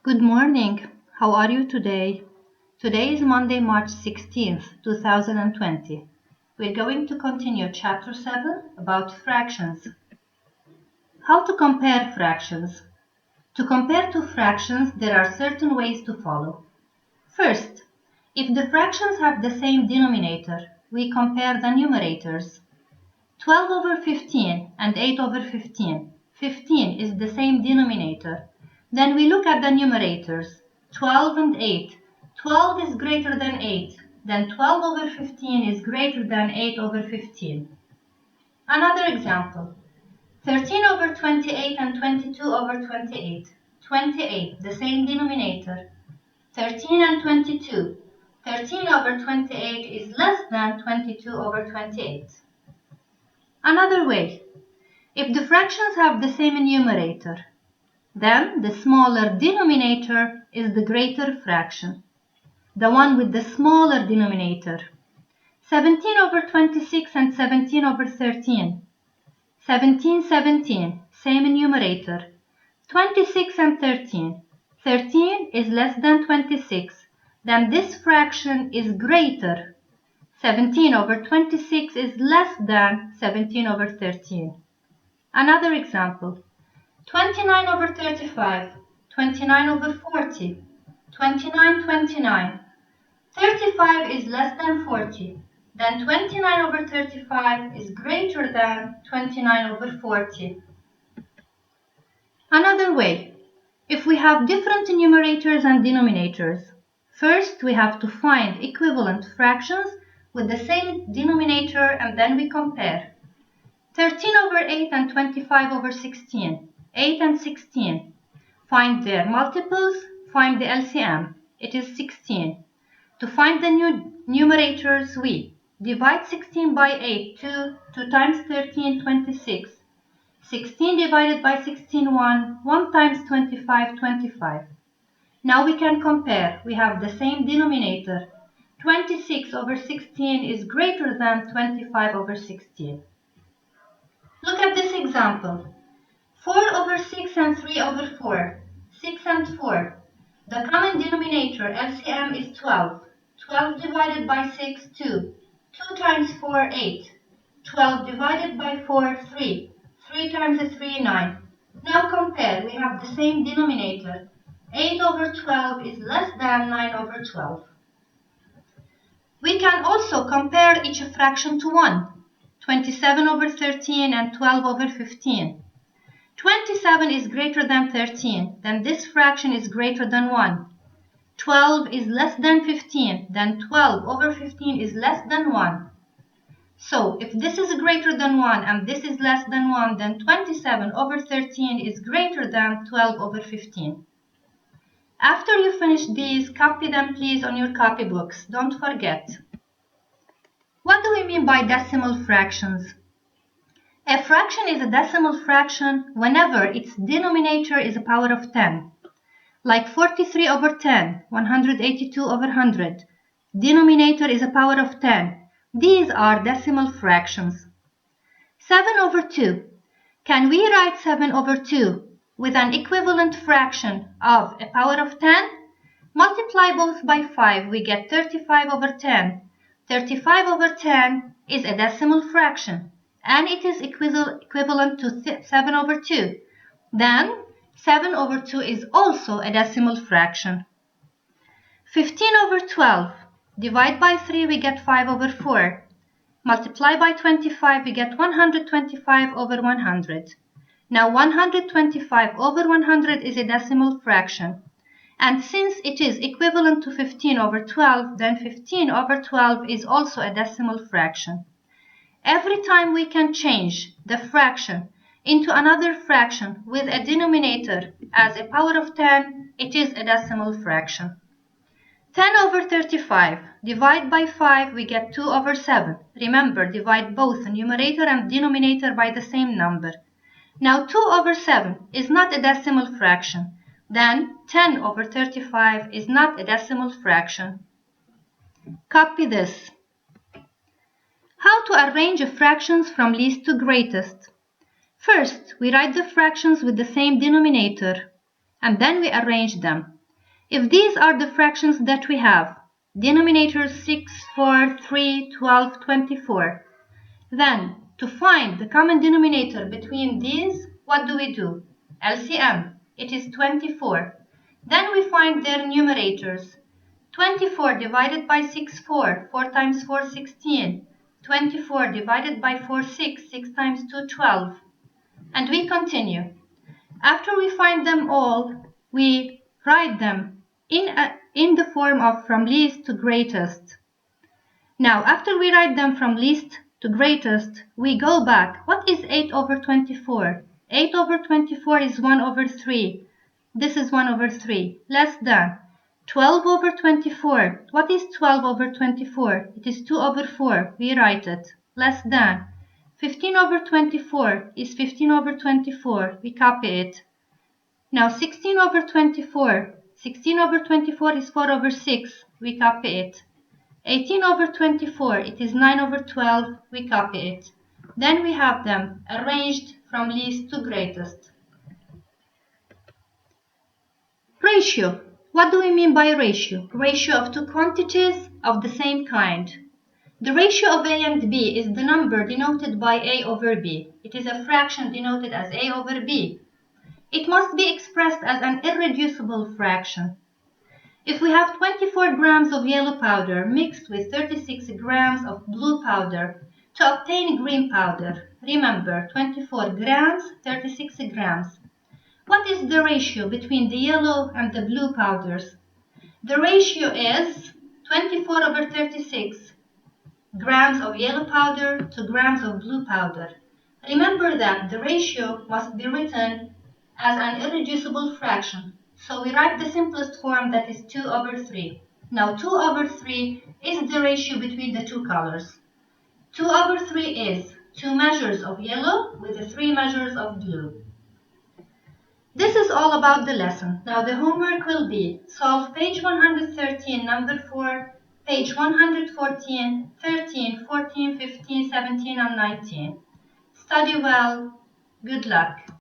Good morning. How are you today? Today is Monday, March 16th, 2020. We're going to continue Chapter 7 about fractions. How to compare fractions. To compare two fractions, there are certain ways to follow. First, if the fractions have the same denominator, we compare the numerators. 12 over 15 and 8 over 15. 15 is the same denominator. Then we look at the numerators. 12 and 8. 12 is greater than 8. Then 12 over 15 is greater than 8 over 15. Another example. 13 over 28 and 22 over 28. 28, the same denominator. 13 and 22. 13 over 28 is less than 22 over 28. Another way. If the fractions have the same numerator, then the smaller denominator is the greater fraction, the one with the smaller denominator. 17 over 26 and 17 over 13. 17, 17, same numerator. 26 and 13. 13 is less than 26, then this fraction is greater. 17 over 26 is less than 17 over 13. Another example. 29 over 35, 29 over 40, 29, 29. 35 is less than 40, then 29 over 35 is greater than 29 over 40. Another way, if we have different numerators and denominators, first we have to find equivalent fractions with the same denominator and then we compare. 13 over 8 and 25 over 16. 8 and 16. Find their multiples, find the LCM. It is 16. To find the numerators, we divide 16 by 8, 2 times 13, 26. 16 divided by 16, 1 times 25, 25. Now we can compare. We have the same denominator. 26 over 16 is greater than 25 over 16. Look at this example. 4 over 6 and 3 over 4. 6 and 4. The common denominator, LCM, is 12. 12 divided by 6, 2. 2 times 4, 8. 12 divided by 4, 3. 3 times 3, 9. Now compare. We have the same denominator. 8 over 12 is less than 9 over 12. We can also compare each fraction to 1. 27 over 13 and 12 over 15. 27 is greater than 13, then this fraction is greater than 1. 12 is less than 15, then 12 over 15 is less than 1. So, if this is greater than 1 and this is less than 1, then 27 over 13 is greater than 12 over 15. After you finish these, copy them please on your copybooks. Don't forget. What do we mean by decimal fractions? A fraction is a decimal fraction whenever its denominator is a power of 10. Like 43 over 10, 182 over 100. Denominator is a power of 10. These are decimal fractions. 7 over 2. Can we write 7 over 2 with an equivalent fraction of a power of 10? Multiply both by 5, we get 35 over 10. 35 over 10 is a decimal fraction, and it is equivalent to 7 over 2. Then, 7 over 2 is also a decimal fraction. 15 over 12. Divide by 3, we get 5 over 4. Multiply by 25, we get 125 over 100. Now, 125 over 100 is a decimal fraction. And since it is equivalent to 15 over 12, then 15 over 12 is also a decimal fraction. Every time we can change the fraction into another fraction with a denominator as a power of 10, it is a decimal fraction. 10 over 35. Divide by 5, we get 2 over 7. Remember, divide both numerator and denominator by the same number. Now 2 over 7 is not a decimal fraction. Then 10 over 35 is not a decimal fraction. Copy this. How to arrange fractions from least to greatest. First, we write the fractions with the same denominator, and then we arrange them. If these are the fractions that we have, denominators 6, 4, 3, 12, 24, then to find the common denominator between these, what do we do? LCM, it is 24. Then we find their numerators. 24 divided by 6, 4. 4 times 4, 16. 24 divided by 4, 6. 6 times 2, 12. And we continue. After we find them all, we write them in the form of from least to greatest. Now, after we write them from least to greatest, we go back. What is 8 over 24? 8 over 24 is 1 over 3. This is 1 over 3. Less than. 12 over 24. What is 12 over 24? It is 2 over 4. We write it. Less than. 15 over 24 is 15 over 24. We copy it. Now 16 over 24. 16 over 24 is 4 over 6. We copy it. 18 over 24, it is 9 over 12, we copy it. Then we have them arranged from least to greatest. Ratio. What do we mean by ratio? Ratio of two quantities of the same kind. The ratio of A and B is the number denoted by A over B. It is a fraction denoted as A over B. It must be expressed as an irreducible fraction. If we have 24 grams of yellow powder mixed with 36 grams of blue powder to obtain green powder, remember 24 grams, 36 grams. What is the ratio between the yellow and the blue powders? The ratio is 24 over 36 grams of yellow powder to grams of blue powder. Remember that the ratio must be written as an irreducible fraction. So we write the simplest form, that is 2 over 3. Now 2 over 3 is the ratio between the two colors. 2 over 3 is 2 measures of yellow with the 3 measures of blue. This is all about the lesson. Now the homework will be solve page 113, number 4, page 114, 13, 14, 15, 17, and 19. Study well. Good luck.